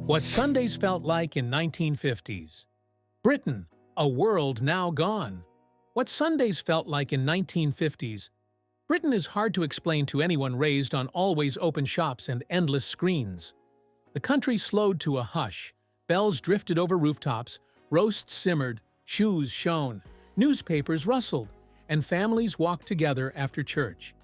What Sundays felt like in 1950s. Britain, a world now gone. What Sundays felt like in 1950s. Britain is hard to explain to anyone raised on always open shops and endless screens. The country slowed to a hush. Bells drifted over rooftops, roasts simmered, shoes shone, newspapers rustled, and families walked together after church.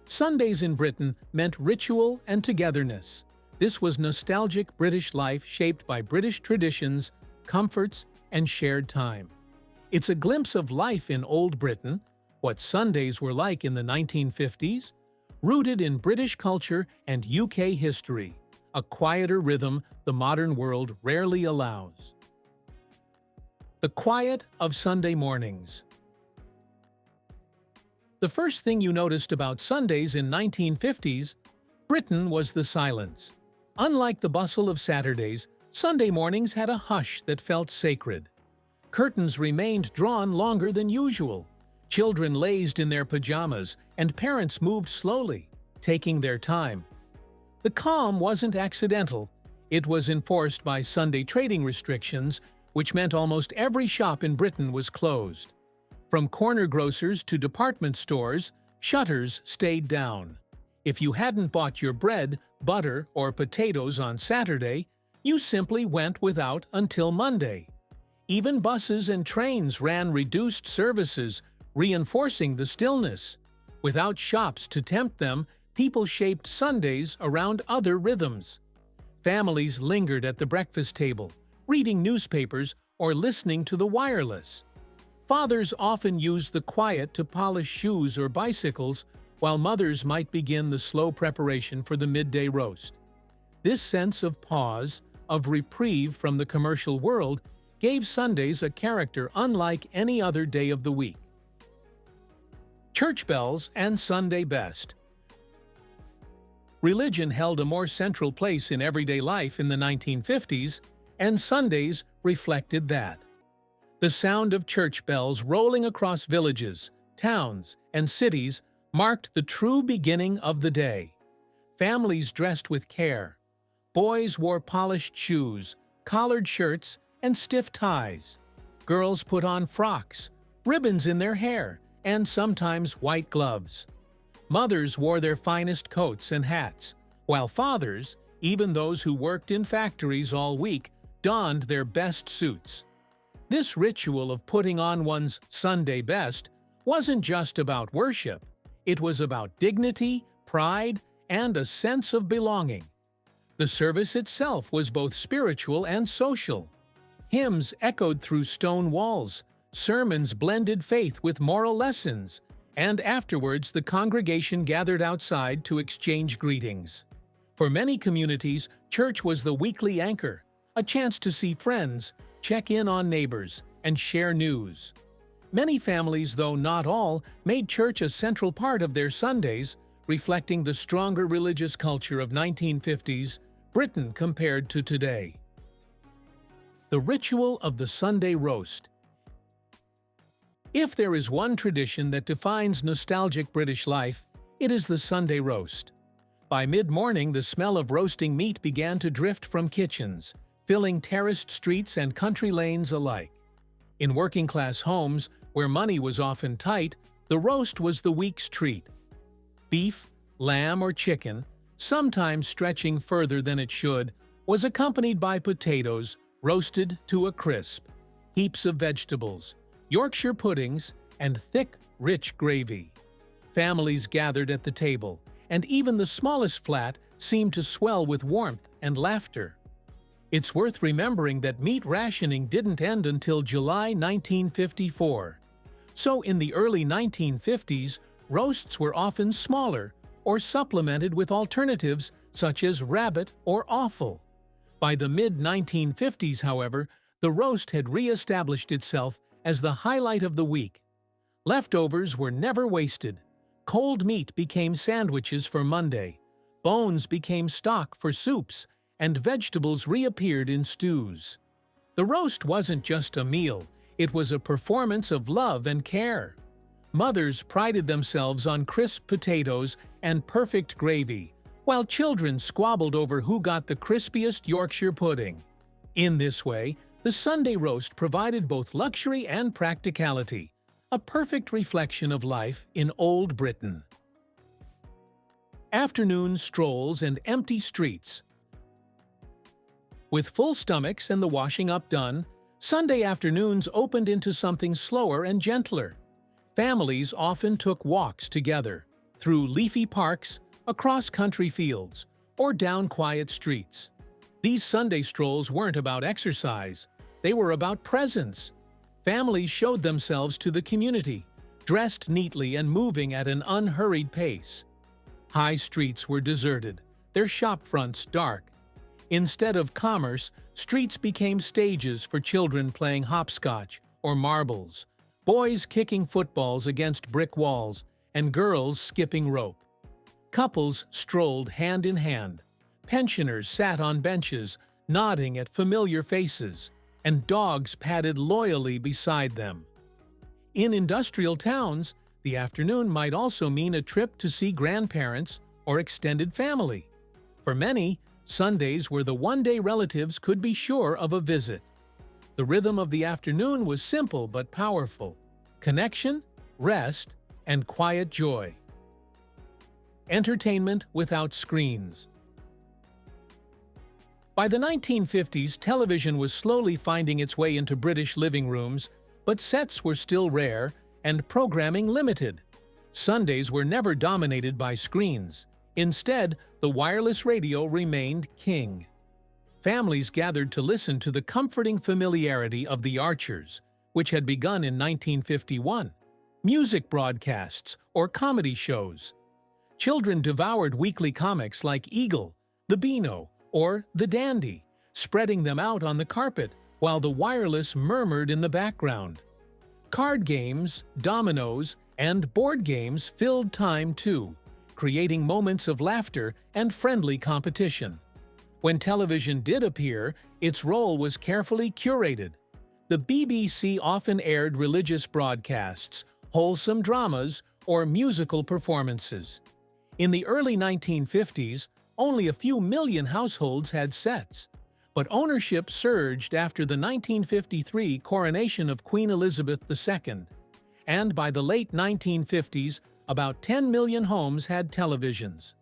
Sundays in Britain meant ritual and togetherness. This was nostalgic British life shaped by British traditions, comforts, and shared time. It's a glimpse of life in Old Britain, what Sundays were like in the 1950s, rooted in British culture and UK history, a quieter rhythm the modern world rarely allows. The quiet of Sunday mornings. The first thing you noticed about Sundays in 1950s, Britain was the silence. Unlike the bustle of Saturdays, Sunday mornings had a hush that felt sacred. Curtains remained drawn longer than usual. Children lazed in their pajamas, and parents moved slowly, taking their time. The calm wasn't accidental. It was enforced by Sunday trading restrictions, which meant almost every shop in Britain was closed. From corner grocers to department stores, shutters stayed down. If you hadn't bought your bread, butter, or potatoes on Saturday, you simply went without until Monday. Even buses and trains ran reduced services, reinforcing the stillness. Without shops to tempt them, people shaped Sundays around other rhythms. Families lingered at the breakfast table, reading newspapers or listening to the wireless. Fathers often used the quiet to polish shoes or bicycles, while mothers might begin the slow preparation for the midday roast. This sense of pause, of reprieve from the commercial world, gave Sundays a character unlike any other day of the week. Church bells and Sunday best. Religion held a more central place in everyday life in the 1950s, and Sundays reflected that. The sound of church bells rolling across villages, towns, and cities marked the true beginning of the day. Families dressed with care. Boys wore polished shoes, collared shirts, and stiff ties. Girls put on frocks, ribbons in their hair, and sometimes white gloves. Mothers wore their finest coats and hats, while fathers, even those who worked in factories all week, donned their best suits. This ritual of putting on one's Sunday best wasn't just about worship. It was about dignity, pride, and a sense of belonging. The service itself was both spiritual and social. Hymns echoed through stone walls, sermons blended faith with moral lessons, and afterwards the congregation gathered outside to exchange greetings. For many communities, church was the weekly anchor, a chance to see friends, check in on neighbors, and share news. Many families, though not all, made church a central part of their Sundays, reflecting the stronger religious culture of 1950s Britain compared to today. The ritual of the Sunday roast. If there is one tradition that defines nostalgic British life, it is the Sunday roast. By mid-morning, the smell of roasting meat began to drift from kitchens, filling terraced streets and country lanes alike. In working-class homes, where money was often tight, the roast was the week's treat. Beef, lamb, or chicken, sometimes stretching further than it should, was accompanied by potatoes, roasted to a crisp, heaps of vegetables, Yorkshire puddings, and thick, rich gravy. Families gathered at the table, and even the smallest flat seemed to swell with warmth and laughter. It's worth remembering that meat rationing didn't end until July 1954. So in the early 1950s, roasts were often smaller or supplemented with alternatives such as rabbit or offal. By the mid-1950s, however, the roast had re-established itself as the highlight of the week. Leftovers were never wasted. Cold meat became sandwiches for Monday, bones became stock for soups, and vegetables reappeared in stews. The roast wasn't just a meal, it was a performance of love and care. Mothers prided themselves on crisp potatoes and perfect gravy, while children squabbled over who got the crispiest Yorkshire pudding. In this way, the Sunday roast provided both luxury and practicality, a perfect reflection of life in Old Britain. Afternoon strolls and empty streets. With full stomachs and the washing up done, Sunday afternoons opened into something slower and gentler. Families often took walks together, through leafy parks, across country fields, or down quiet streets. These Sunday strolls weren't about exercise, they were about presence. Families showed themselves to the community, dressed neatly and moving at an unhurried pace. High streets were deserted, their shop fronts dark. Instead of commerce, streets became stages for children playing hopscotch or marbles, boys kicking footballs against brick walls, and girls skipping rope. Couples strolled hand in hand. Pensioners sat on benches, nodding at familiar faces, and dogs padded loyally beside them. In industrial towns, the afternoon might also mean a trip to see grandparents or extended family. For many, Sundays were the one-day relatives could be sure of a visit. The rhythm of the afternoon was simple but powerful: connection, rest, and quiet joy. Entertainment without screens. By the 1950s, television was slowly finding its way into British living rooms, but sets were still rare and programming limited. Sundays were never dominated by screens. Instead, the wireless radio remained king. Families gathered to listen to the comforting familiarity of The Archers, which had begun in 1951, music broadcasts, or comedy shows. Children devoured weekly comics like Eagle, The Beano, or The Dandy, spreading them out on the carpet while the wireless murmured in the background. Card games, dominoes, and board games filled time too, creating moments of laughter and friendly competition. When television did appear, its role was carefully curated. The BBC often aired religious broadcasts, wholesome dramas, or musical performances. In the early 1950s, only a few million households had sets, but ownership surged after the 1953 coronation of Queen Elizabeth II, and by the late 1950s, about 10 million homes had televisions.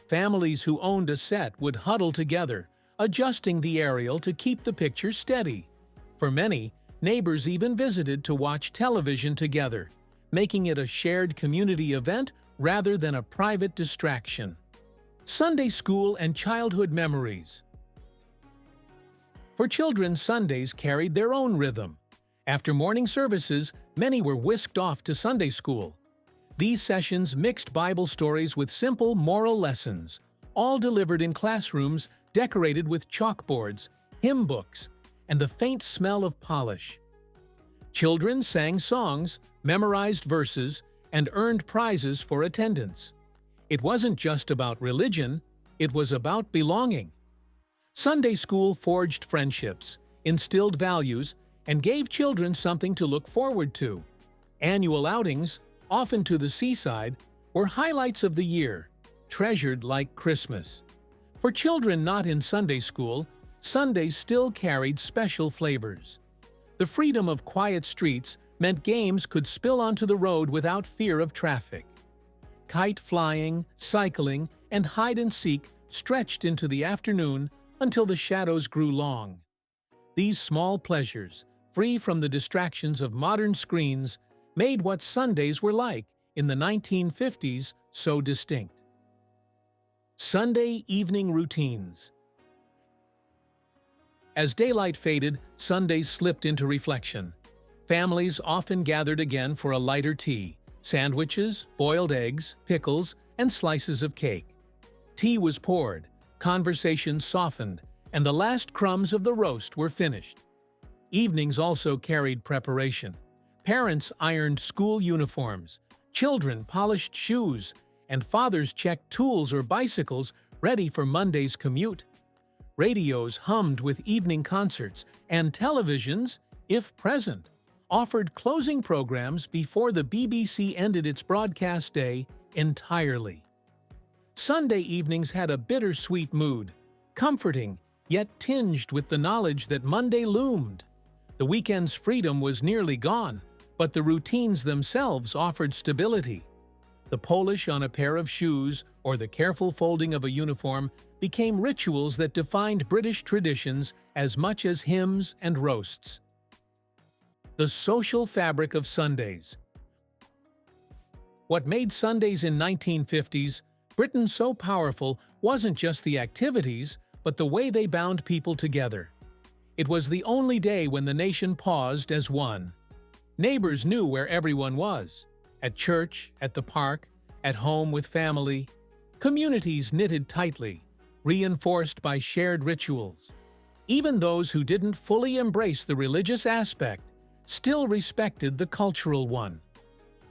Families who owned a set would huddle together, adjusting the aerial to keep the picture steady. For many, neighbors even visited to watch television together, making it a shared community event rather than a private distraction. Sunday school and childhood memories. For children, Sundays carried their own rhythm. After morning services, many were whisked off to Sunday school. These sessions mixed Bible stories with simple moral lessons, all delivered in classrooms decorated with chalkboards, hymn books, and the faint smell of polish. Children sang songs, memorized verses, and earned prizes for attendance. It wasn't just about religion, it was about belonging. Sunday school forged friendships, instilled values, and gave children something to look forward to. Annual outings, often to the seaside, were highlights of the year, treasured like Christmas. For children not in Sunday school, Sundays still carried special flavors. The freedom of quiet streets meant games could spill onto the road without fear of traffic. Kite flying, cycling, and hide-and-seek stretched into the afternoon until the shadows grew long. These small pleasures, free from the distractions of modern screens, made what Sundays were like in the 1950s so distinct. Sunday evening routines. As daylight faded, Sundays slipped into reflection. Families often gathered again for a lighter tea, sandwiches, boiled eggs, pickles, and slices of cake. Tea was poured, conversation softened, and the last crumbs of the roast were finished. Evenings also carried preparation. Parents ironed school uniforms, children polished shoes, and fathers checked tools or bicycles ready for Monday's commute. Radios hummed with evening concerts, and televisions, if present, offered closing programs before the BBC ended its broadcast day entirely. Sunday evenings had a bittersweet mood, comforting, yet tinged with the knowledge that Monday loomed. The weekend's freedom was nearly gone, but the routines themselves offered stability. The polish on a pair of shoes or the careful folding of a uniform became rituals that defined British traditions as much as hymns and roasts. The social fabric of Sundays. What made Sundays in 1950s Britain so powerful wasn't just the activities, but the way they bound people together. It was the only day when the nation paused as one. Neighbors knew where everyone was. At church, at the park, at home with family. Communities knitted tightly, reinforced by shared rituals. Even those who didn't fully embrace the religious aspect still respected the cultural one.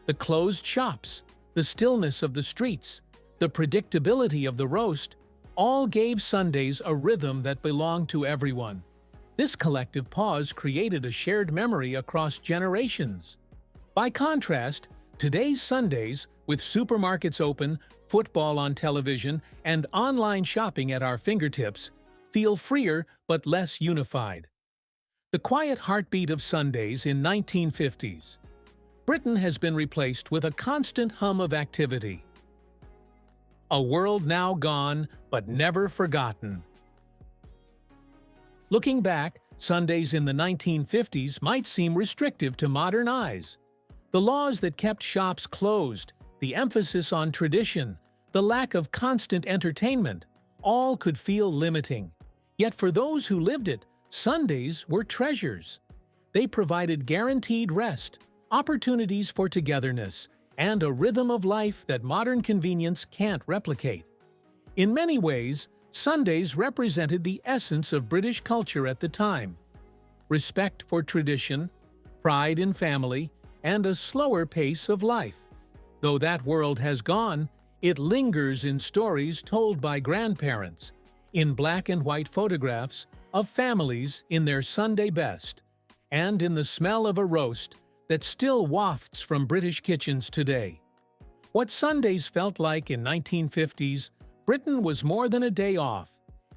The closed shops, the stillness of the streets, the predictability of the roast, all gave Sundays a rhythm that belonged to everyone. This collective pause created a shared memory across generations. By contrast, today's Sundays, with supermarkets open, football on television, and online shopping at our fingertips, feel freer but less unified. The quiet heartbeat of Sundays in 1950s. Britain has been replaced with a constant hum of activity. A world now gone, but never forgotten. Looking back, Sundays in the 1950s might seem restrictive to modern eyes. The laws that kept shops closed, the emphasis on tradition, the lack of constant entertainment, all could feel limiting. Yet for those who lived it, Sundays were treasures. They provided guaranteed rest, opportunities for togetherness, and a rhythm of life that modern convenience can't replicate. In many ways, Sundays represented the essence of British culture at the time. Respect for tradition, pride in family, and a slower pace of life. Though that world has gone, it lingers in stories told by grandparents, in black and white photographs of families in their Sunday best, and in the smell of a roast that still wafts from British kitchens today. What Sundays felt like in 1950s, Britain was more than a day off.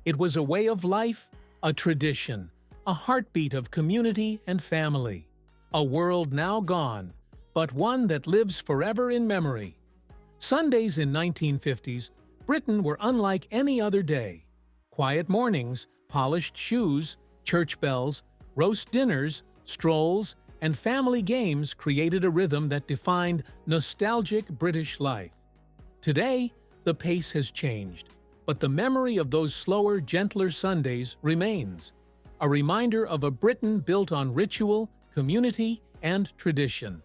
It was a way of life, a tradition, a heartbeat of community and family. A world now gone, but one that lives forever in memory. Sundays in 1950s, Britain were unlike any other day. Quiet mornings, polished shoes, church bells, roast dinners, strolls, and family games created a rhythm that defined nostalgic British life. Today, the pace has changed, but the memory of those slower, gentler Sundays remains, a reminder of a Britain built on ritual, community, and tradition.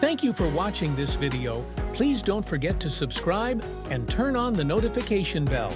Thank you for watching this video. Please don't forget to subscribe and turn on the notification bell.